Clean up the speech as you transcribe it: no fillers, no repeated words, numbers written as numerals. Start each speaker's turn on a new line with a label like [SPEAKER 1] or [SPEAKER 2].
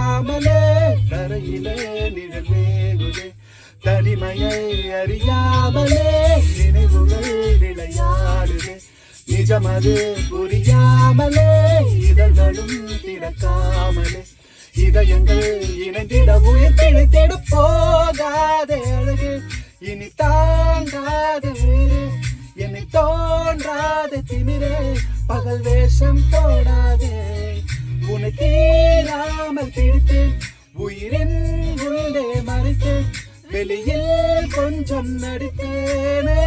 [SPEAKER 1] தெரியாமலே தரையிலே நிழல் வேகுதே தனிமையை அறியாமலே நினைவுகள் விளையாடுதே நிஜமது புரியாமலே இதழ்களும் திறக்காமலே இதயங்கள் இணைந்திட உயிர் பிழைத்திட போகாதே அழகு இனி தாங்காத உயிரே என்னை தோன்றாத திமிரே பகல் வேஷம் போடாதே உன்னை தீராமல் பிடித்து உயிரின் உள்ளே மறைத்து வெளியில் கொஞ்சம் நடித்தேனே